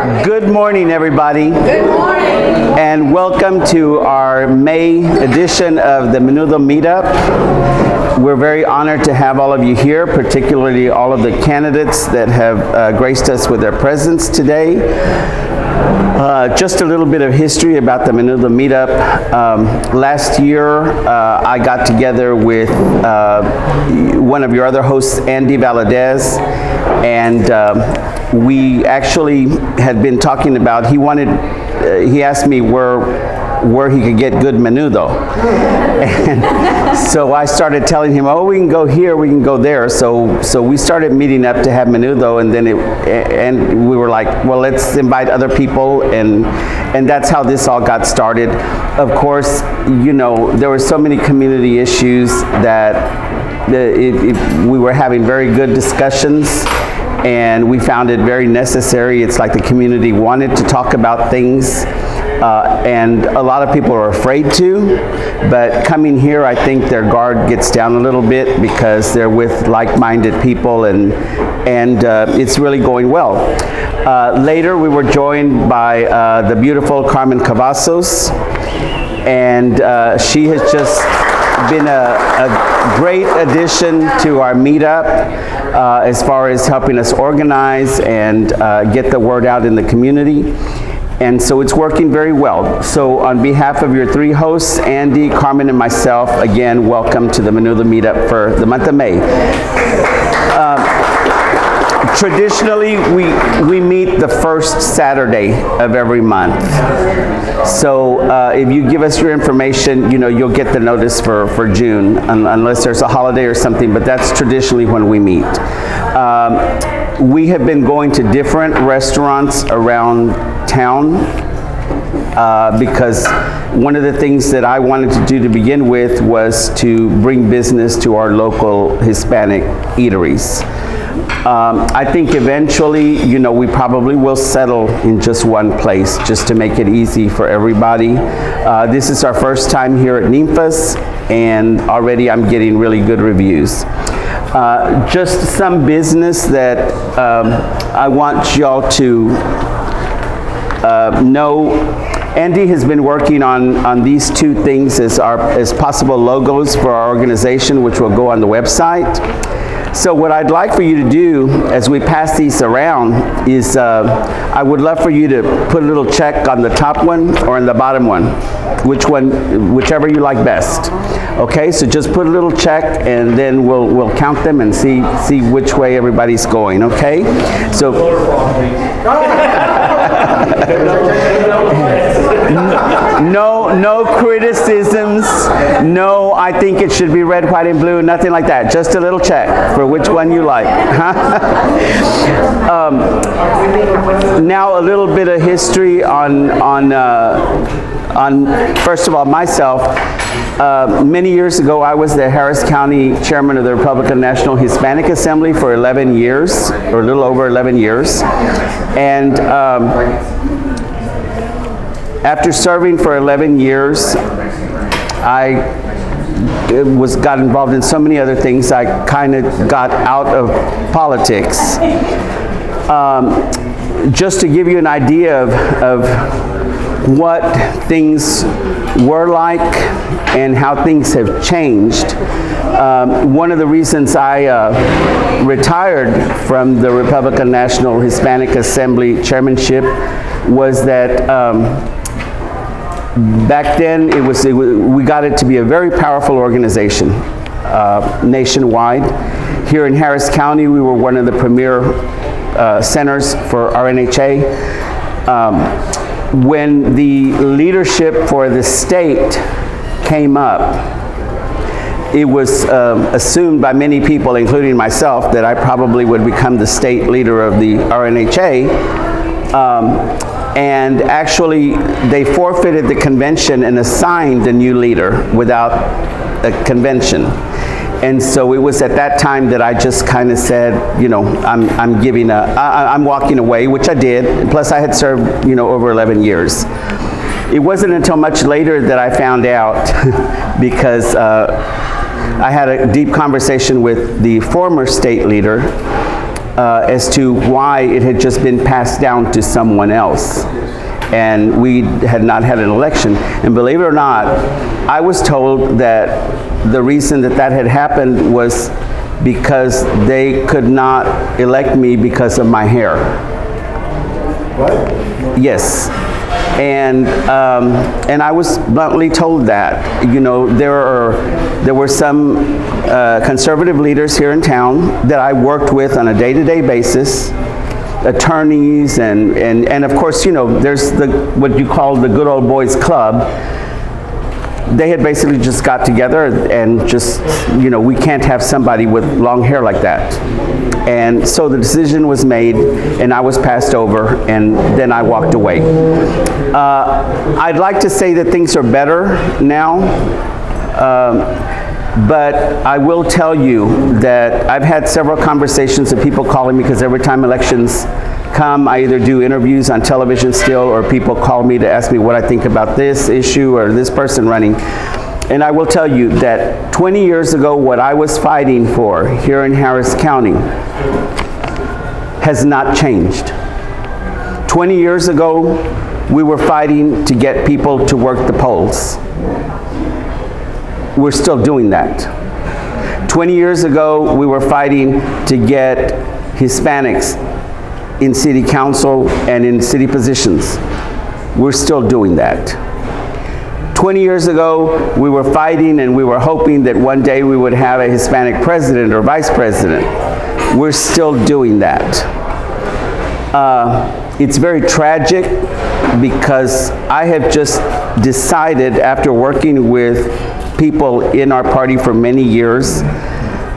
Good morning, everybody. Good morning. And welcome to our May edition of the Menudo Meetup. We're very honored to have all of you here, particularly all of the candidates that have graced us with their presence today. Just a little bit of history about the Menudo Meetup. Last year, I got together with one of your other hosts, Andy Valadez, and we actually had been talking about, he asked me where he could get good menudo. And so I started telling him, oh, we can go here, we can go there. So we started meeting up to have menudo, and then and we were like, well, let's invite other people, and that's how this all got started. Of course, you know, there were so many community issues that we were having very good discussions, and we found it very necessary. It's like the community wanted to talk about things, and a lot of people are afraid to, but coming here, I think their guard gets down a little bit because they're with like-minded people, and it's really going well. Later, we were joined by the beautiful Carmen Cavazos, and she has just been a great addition to our meetup as far as helping us organize and get the word out in the community. And so it's working very well. So on behalf of your three hosts, Andy, Carmen, and myself, again, welcome to the Menudo Meetup for the month of May. Traditionally, we meet the first Saturday of every month. So if you give us your information, you know, you'll get the notice for June, unless there's a holiday or something, but that's traditionally when we meet. We have been going to different restaurants around town because one of the things that I wanted to do to begin with was to bring business to our local Hispanic eateries. I think eventually, you know, we probably will settle in just one place just to make it easy for everybody. This is our first time here at Ninfas, and already I'm getting really good reviews. Just some business that I want y'all to know. Andy has been working on these two things as possible logos for our organization, which will go on the website. So what I'd like for you to do as we pass these around is I would love for you to put a little check on the top one or on the bottom one, whichever you like best. Okay, so just put a little check, and then we'll count them and see which way everybody's going. Okay, so. No criticisms. No, I think it should be red, white, and blue. Nothing like that. Just a little check for which one you like. Now a little bit of history on first of all, myself. Many years ago, I was the Harris County Chairman of the Republican National Hispanic Assembly for 11 years, or a little over 11 years. And after serving for 11 years, I got involved in so many other things, I kind of got out of politics. Just to give you an idea of what things were like and how things have changed. One of the reasons I retired from the Republican National Hispanic Assembly chairmanship was that back then we got it to be a very powerful organization nationwide. Here in Harris County, we were one of the premier centers for RNHA. When the leadership for the state came up, it was assumed by many people, including myself, that I probably would become the state leader of the RNHA. And actually, they forfeited the convention and assigned a new leader without a convention. And so it was at that time that I just kind of said, you know, I'm walking away, which I did. Plus, I had served, you know, over 11 years. It wasn't until much later that I found out because I had a deep conversation with the former state leader, as to why it had just been passed down to someone else. And we had not had an election. And believe it or not, I was told that the reason that that had happened was because they could not elect me because of my hair. What? Yes. And I was bluntly told that, you know, there were some conservative leaders here in town that I worked with on a day-to-day basis, attorneys, and of course, you know, there's what you call the good old boys club. They had basically just got together and just, you know, we can't have somebody with long hair like that. And so the decision was made, and I was passed over, and then I walked away. I'd like to say that things are better now, but I will tell you that I've had several conversations with people calling me, because every time elections come, I either do interviews on television still, or people call me to ask me what I think about this issue or this person running. And I will tell you that 20 years ago, what I was fighting for here in Harris County has not changed. 20 years ago, we were fighting to get people to work the polls. We're still doing that. 20 years ago, we were fighting to get Hispanics in city council and in city positions. We're still doing that. 20 years ago, we were fighting and we were hoping that one day we would have a Hispanic president or vice president. We're still doing that. It's very tragic, because I have just decided, after working with people in our party for many years,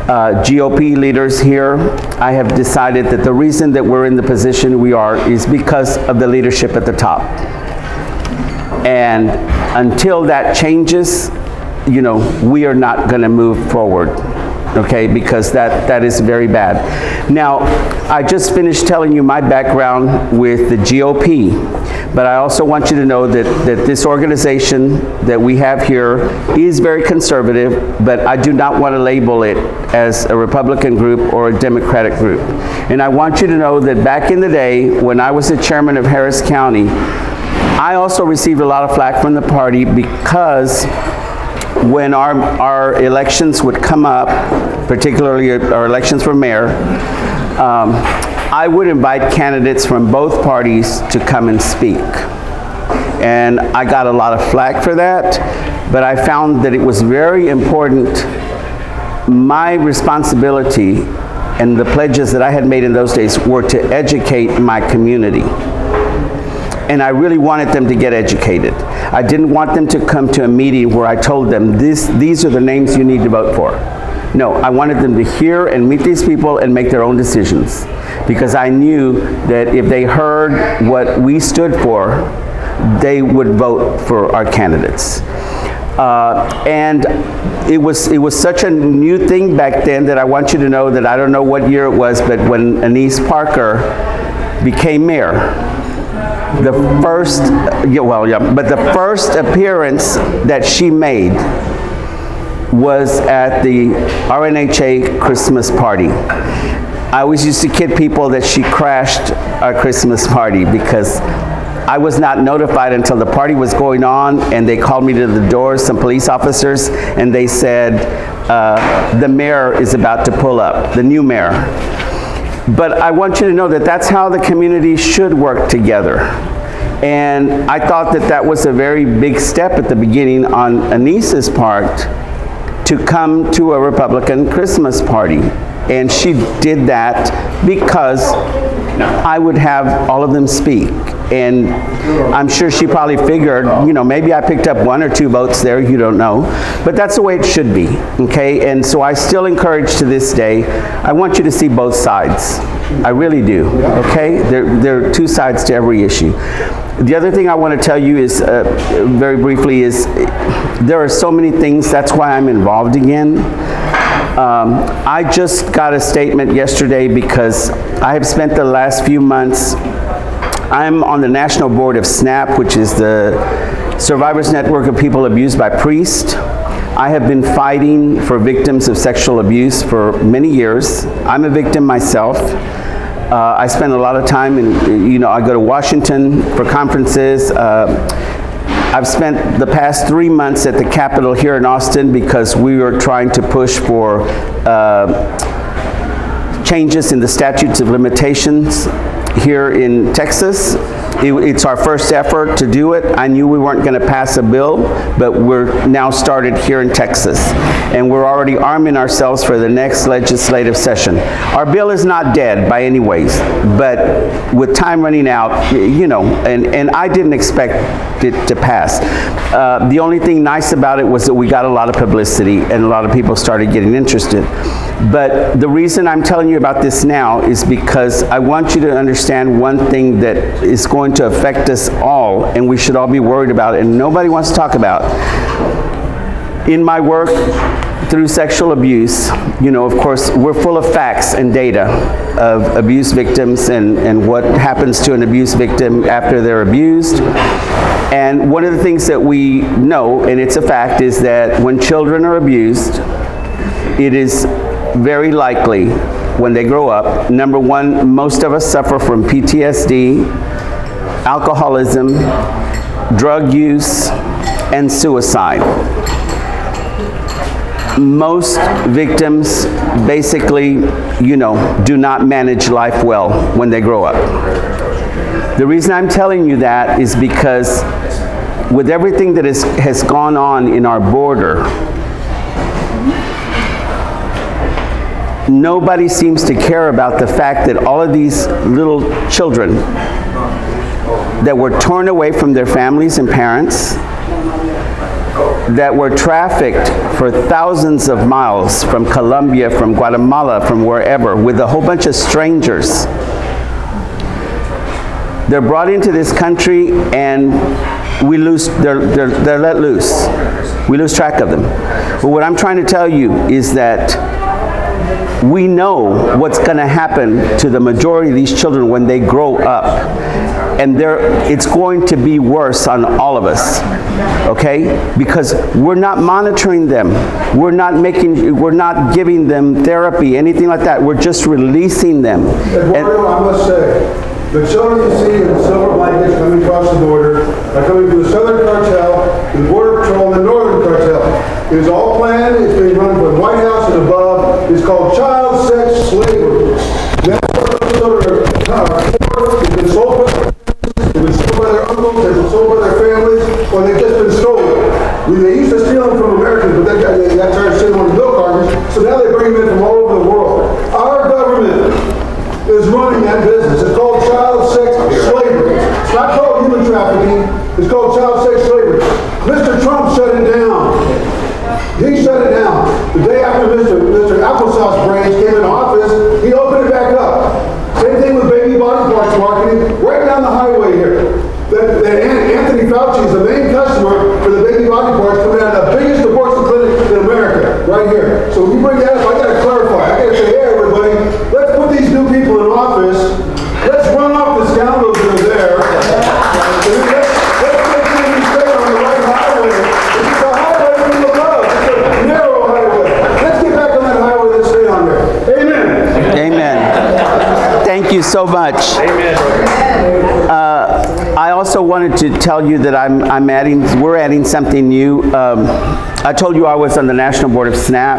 GOP leaders here, I have decided that the reason that we're in the position we are is because of the leadership at the top. And until that changes, you know, we are not going to move forward, okay, because that is very bad. Now, I just finished telling you my background with the GOP, but I also want you to know that this organization that we have here is very conservative, but I do not want to label it as a Republican group or a Democratic group. And I want you to know that back in the day, when I was the chairman of Harris County, I also received a lot of flack from the party, because when our elections would come up, particularly our elections for mayor, I would invite candidates from both parties to come and speak. And I got a lot of flack for that, but I found that it was very important. My responsibility and the pledges that I had made in those days were to educate my community. And I really wanted them to get educated. I didn't want them to come to a meeting where I told them, these are the names you need to vote for. No, I wanted them to hear and meet these people and make their own decisions. Because I knew that if they heard what we stood for, they would vote for our candidates. And it was such a new thing back then that I want you to know that I don't know what year it was, but when Anise Parker became mayor, the first appearance that she made was at the RNHA Christmas party. I always used to kid people that she crashed our Christmas party, because I was not notified until the party was going on, and they called me to the door, some police officers, and they said, the mayor is about to pull up, the new mayor. But I want you to know that that's how the community should work together. And I thought that that was a very big step at the beginning on Anise's part to come to a Republican Christmas party. And she did that because I would have all of them speak. And I'm sure she probably figured, you know, maybe I picked up 1 or 2 votes there, you don't know. But that's the way it should be, okay? And so I still encourage to this day, I want you to see both sides. I really do, okay? There are 2 sides to every issue. The other thing I want to tell you is, very briefly, is there are so many things, that's why I'm involved again. I just got a statement yesterday because I have spent the last few months, I'm on the national board of SNAP, which is the Survivors Network of People Abused by Priests. I have been fighting for victims of sexual abuse for many years. I'm a victim myself. I spend a lot of time in, I go to Washington for conferences. I've spent the past 3 months at the Capitol here in Austin because we were trying to push for changes in the statutes of limitations here in Texas. It's our first effort to do it. I knew we weren't going to pass a bill, but we're now started here in Texas. And we're already arming ourselves for the next legislative session. Our bill is not dead by any ways, but with time running out, and I didn't expect it to pass. The only thing nice about it was that we got a lot of publicity and a lot of people started getting interested. But the reason I'm telling you about this now is because I want you to understand one thing that is going to affect us all, and we should all be worried about it, and nobody wants to talk about. In my work through sexual abuse, of course, we're full of facts and data of abuse victims and what happens to an abuse victim after they're abused. And one of the things that we know, and it's a fact, is that when children are abused, it is very likely when they grow up, number one, most of us suffer from PTSD, alcoholism, drug use, and suicide. Most victims basically, do not manage life well when they grow up. The reason I'm telling you that is because with everything that has gone on in our border, nobody seems to care about the fact that all of these little children that were torn away from their families and parents, that were trafficked for thousands of miles from Colombia, from Guatemala, from wherever, with a whole bunch of strangers. They're brought into this country and they're let loose. We lose track of them. But what I'm trying to tell you is that we know what's going to happen to the majority of these children when they grow up. And it's going to be worse on all of us, okay? Because we're not monitoring them. We're not giving them therapy, anything like that. We're just releasing them. Eduardo, I must say, the children you see in the silver blankets coming across the border are coming from the Southern Cartel, the Border Patrol, and the Northern Cartel. It is all planned. It's being run from the White House and above. It's called child sex slavery. That's what the children are. It's been sold by their uncles, they've been sold by their families, or they've just been stolen. They used to steal them from Americans, but they got tired of stealing them on the milk cartons, so now they bring them in from all over the world. Our government is running that business. It's called child sex slavery. It's not called human trafficking. It's called child sex slavery. Mr. Trump shut it down. He shut it down. The day after Mr. Applesauce Brains came in office, he opened it back up. Same thing with baby body parts marketing, right down the highway here. Anthony Fauci is the main customer for the baby body parts coming out of the biggest abortion clinic in America, right here. So when you bring that up, I gotta clarify. I gotta say, hey everybody, let's put these new people in office. Let's run off the scoundrels that are there. Let's make sure we stay on the right highway. It's a highway full of love. It's a narrow highway. Let's get back on that highway. Let's stay on there. Amen. Amen. Thank you so much. Amen. I also wanted to tell you that we're adding something new. I told you I was on the National Board of SNAP.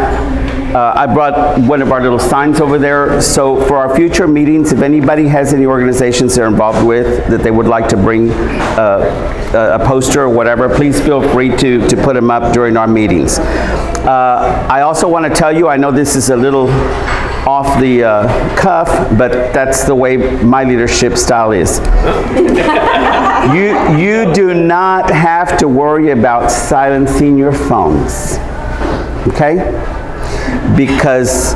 I brought one of our little signs over there. So for our future meetings, if anybody has any organizations they're involved with that they would like to bring a poster or whatever, please feel free to put them up during our meetings. I also want to tell you, I know this is a little off the cuff, but that's the way my leadership style is. You do not have to worry about silencing your phones, okay? Because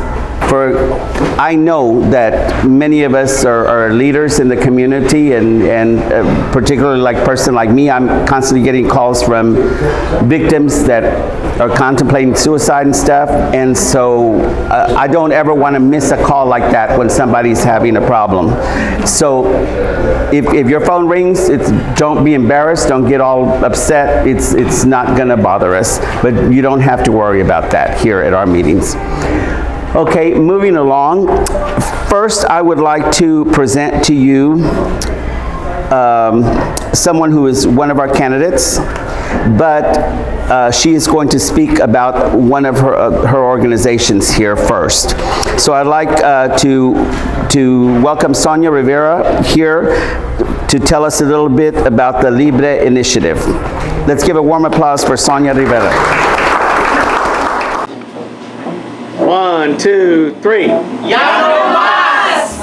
I know that many of us are leaders in the community, and particularly like a person like me, I'm constantly getting calls from victims that are contemplating suicide and stuff, and so I don't ever want to miss a call like that when somebody's having a problem. So if your phone rings, don't be embarrassed, don't get all upset. It's not going to bother us, but you don't have to worry about that here at our meetings. Okay, moving along. First, I would like to present to you someone who is one of our candidates, but she is going to speak about one of her organizations here first. So I'd like to welcome Sonia Rivera here to tell us a little bit about the Libre Initiative. Let's give a warm applause for Sonia Rivera. 1, 2, 3. ¡Ya no más!